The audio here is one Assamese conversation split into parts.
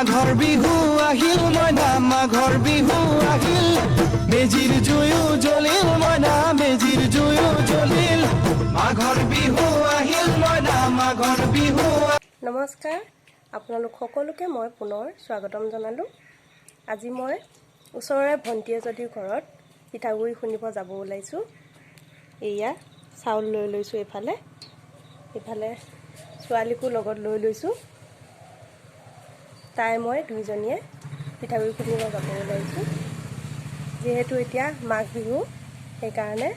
মাঘৰ বিহু আহিল মইনা মাঘৰ বিহু আহিল মেজিৰ জুয়ো জ্বলিল মইনা মেজিৰ জুয়ো জ্বলিল মাঘৰ বিহু আহিল মইনা মাঘৰ বিহু। নমস্কাৰ, আপোনালোক সকলোকে মই পুনৰ স্বাগতম জনালোঁ। আজি মই ওচৰৰে ভণ্টি এজনীৰ ঘৰত পিঠাগুড়ি খুন্দিব যাব ওলাইছোঁ। এয়া চাউল লৈ লৈছোঁ, এইফালে ছোৱালীকো লগত লৈ লৈছোঁ। তাই মই দুইজনীয়ে পিঠাগুড়ি খুন্দিব যাব ওলাইছোঁ। যিহেতু এতিয়া মাঘ বিহু, সেইকাৰণে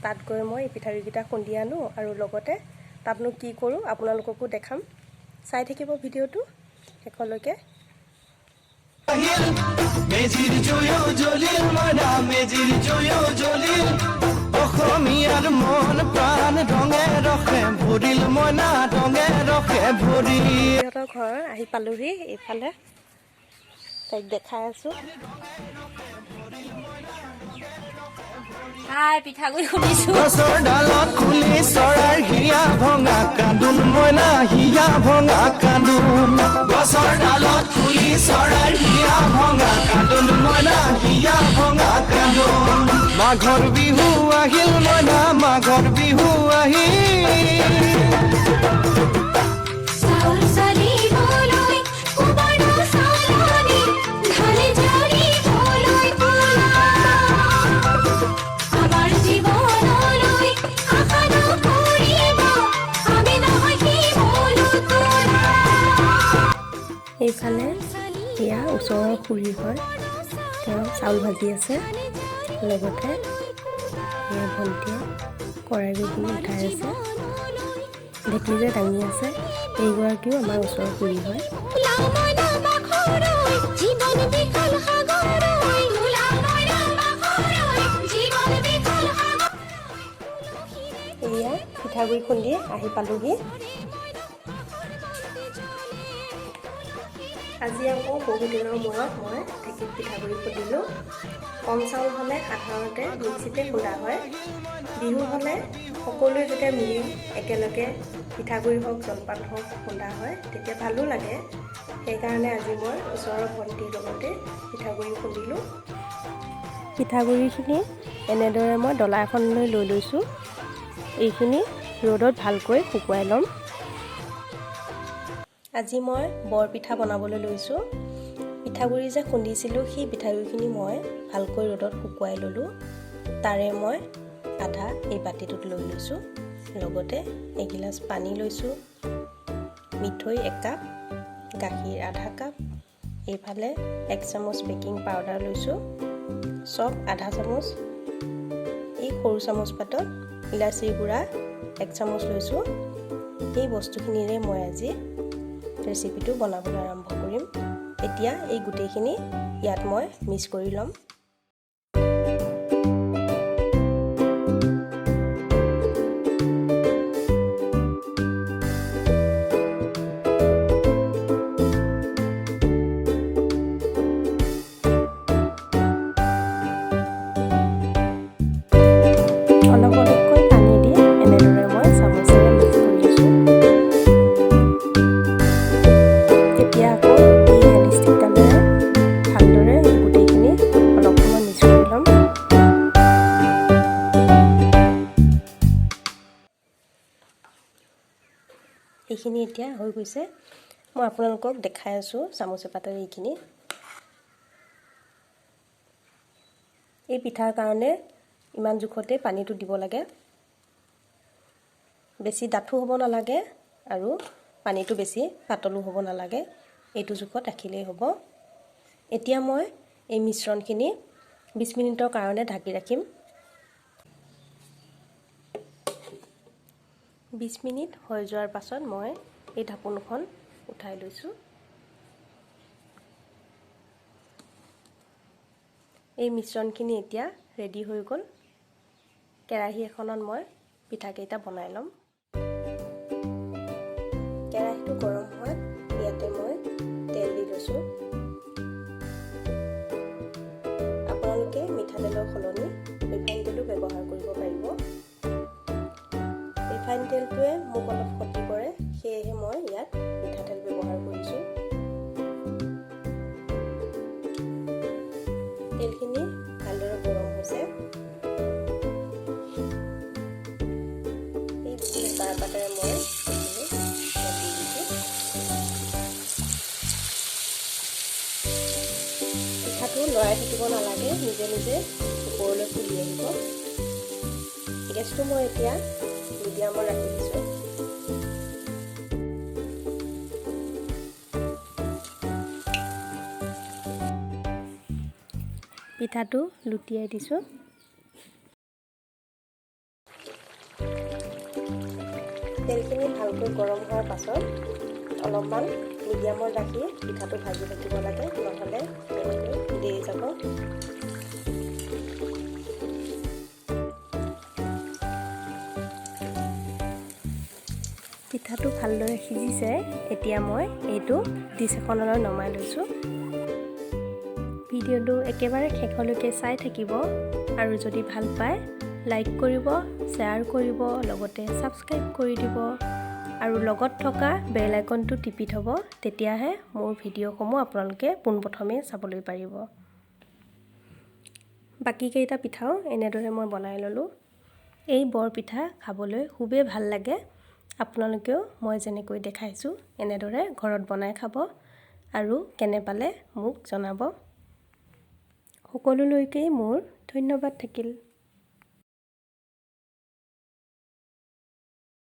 তাত গৈ মই পিঠাগুড়িকেইটা খুন্দি আনোঁ আৰু লগতে তাতনো কি কৰোঁ আপোনালোককো দেখাম। চাই থাকিব ভিডিঅ'টো শেষলৈকে। মেজিৰ জুয়ো জ্বলিল মইনা মেজিৰ জুয়ো জ্বলিল অসমীয়াৰ মন প্ৰাণ ৰঙে ৰসে ভৰিল মইনা ৰঙে ৰসে ভৰিল। সিহঁতৰ ঘৰ আহি পালোহি, এইফালে তাইক দেখাই আছোঁ। পিঠাগুড়ি খুন্দিছোঁ। গছৰ ডালত খুলি চৰাইৰ হিয়া ভঙা কান্দোন মইনা হিয়া ভঙা কান্দোন গছৰ ডালত খুলি চৰাইৰ হিয়া ভঙা কান্দোন মইনা হিয়া ভঙা কান্দোন মাঘৰ বিহু আহিল মইনা মাঘৰ বিহু আহিল। এইফালে এয়া ওচৰৰ খুৰী হয়, তেওঁ চাউল ভাজি আছে। লগতে এয়া ভণ্টিয়ে কৰাইগুড়িখিনি উঠাই আছে, ঢেঁকী যে দাঙি আছে। এইগৰাকীও আমাৰ ওচৰৰ খুৰী হয়। এয়া পিঠাগুড়ি খুন্দি আহি পালোহি। আজি আকৌ বহুদিনৰ মূৰত মই ঢেঁকীত পিঠাগুড়ি খুন্দিলোঁ। কম চাউল হ'লে সাধাৰণতে মিক্সিতে খুন্দা হয়। বিহু হ'লে সকলোৱে যেতিয়া মিলি একেলগে পিঠাগুড়ি হওক জলপান হওক খুন্দা হয়, তেতিয়া ভালো লাগে। সেইকাৰণে আজি মই ওচৰৰ ভণ্টিৰ লগতে পিঠাগুড়ি খুন্দিলোঁ। পিঠাগুড়িখিনি এনেদৰে মই ডলা এখনলৈ লৈ লৈছোঁ। এইখিনি ৰ'দত ভালকৈ শুকুৱাই ল'ম। আজি মই বৰপিঠা বনাবলৈ লৈছোঁ। পিঠাগুড়ি যে খুন্দিছিলোঁ, সেই পিঠাগুড়িখিনি মই ভালকৈ ৰ'দত শুকুৱাই ল'লোঁ। তাৰে মই আধা এই বাতিটোত লৈ লৈছোঁ। লগতে এগিলাচ পানী লৈছোঁ, মিঠৈ 1 কাপ, গাখীৰ আধা কাপ, এইফালে 1 চামুচ বেকিং পাউডাৰ লৈছোঁ, চব আধা চামুচ, এই সৰু চামুচ পাতত ইলাচিৰ গুড়া 1 চামুচ লৈছোঁ। এই বস্তুখিনিৰে মই আজি ৰেচিপিটো বনাবলৈ আৰম্ভ কৰিম। এতিয়া এই গোটেইখিনি ইয়াত মই মিক্স কৰি ল'ম। অলপ অলপকৈ পানী দি এনেদৰে মই চামুচেৰে মিক্স কৰি লৈছোঁ। তেতিয়া আকৌ এই হেণ্ডষ্টিকডালেৰে ভালদৰে গোটেইখিনি অলপ সময় মিক্স কৰি ল'ম। এইখিনি এতিয়া হৈ গৈছে। মই আপোনালোকক দেখাই আছোঁ চামুচ এপাতেৰে এইখিনি। এই পিঠাৰ কাৰণে ইমান জোখতে পানীটো দিব লাগে। বেছি ডাঠো হ'ব নালাগে আৰু পানীটো বেছি পাতলো হ'ব নালাগে। এইটো জোখত ৰাখিলেই হ'ব। এতিয়া মই এই মিশ্ৰণখিনি 20 মিনিটৰ কাৰণে ঢাকি ৰাখিম। 20 মিনিট হৈ যোৱাৰ পাছত মই এই ঢাকোনখন উঠাই লৈছোঁ। এই মিশ্ৰণখিনি এতিয়া ৰেডি হৈ গ'ল। কেৰাহী এখনত মই পিঠাকেইটা বনাই ল'ম। কেৰাহীটো গৰম হোৱাত ইয়াতে মই তেল দি লৈছোঁ। আপোনালোকে মিঠাতেলৰ সলনি ৰিফাইন তেলো ব্যৱহাৰ কৰিব পাৰিব। ৰিফাইন তেলটোৱে মোক অলপ ক্ষতি কৰে, সেয়েহে মই ইয়াত মিঠাতেল ব্যৱহাৰ কৰিছোঁ। হাতেৰে মই দি দিছোঁ। পিঠাটো লৰাই থাকিব নালাগে, নিজে নিজে ওপৰলৈ ফুলি আহিব। গেছটো মই এতিয়া মিডিয়ামত ৰাখি দিছোঁ। পিঠাটো লুটিয়াই দিছোঁ। তেলখিনি ভালকৈ গৰম হোৱাৰ পাছত অলপমান মিডিয়ামত ৰাখি পিঠাটো ভাজি থাকিব লাগে, নহ'লে তেলটো দেই যাব। পিঠাটো ভালদৰে সিজিছে। এতিয়া মই এইটো ডিছ এখনলৈ নমাই লৈছোঁ। ভিডিঅ'টো একেবাৰে শেষলৈকে চাই থাকিব আৰু যদি ভাল পায় লাইক কৰিব, শ্বেয়াৰ কৰিব, লগতে ছাবস্ক্ৰাইব কৰি দিব আৰু লগত থকা বেল আইকনটো টিপি থ'ব, তেতিয়াহে মোৰ ভিডিঅ'সমূহ আপোনালোকে পোনপ্ৰথমে চাবলৈ পাৰিব। বাকীকেইটা পিঠাও এনেদৰে মই বনাই ল'লোঁ। এই বৰপিঠা খাবলৈ খুবেই ভাল লাগে। আপোনালোকেও মই যেনেকৈ দেখাইছোঁ এনেদৰে ঘৰত বনাই খাব আৰু কেনে পালে মোক জনাব। সকলোলৈকে মোৰ ধন্যবাদ থাকিল।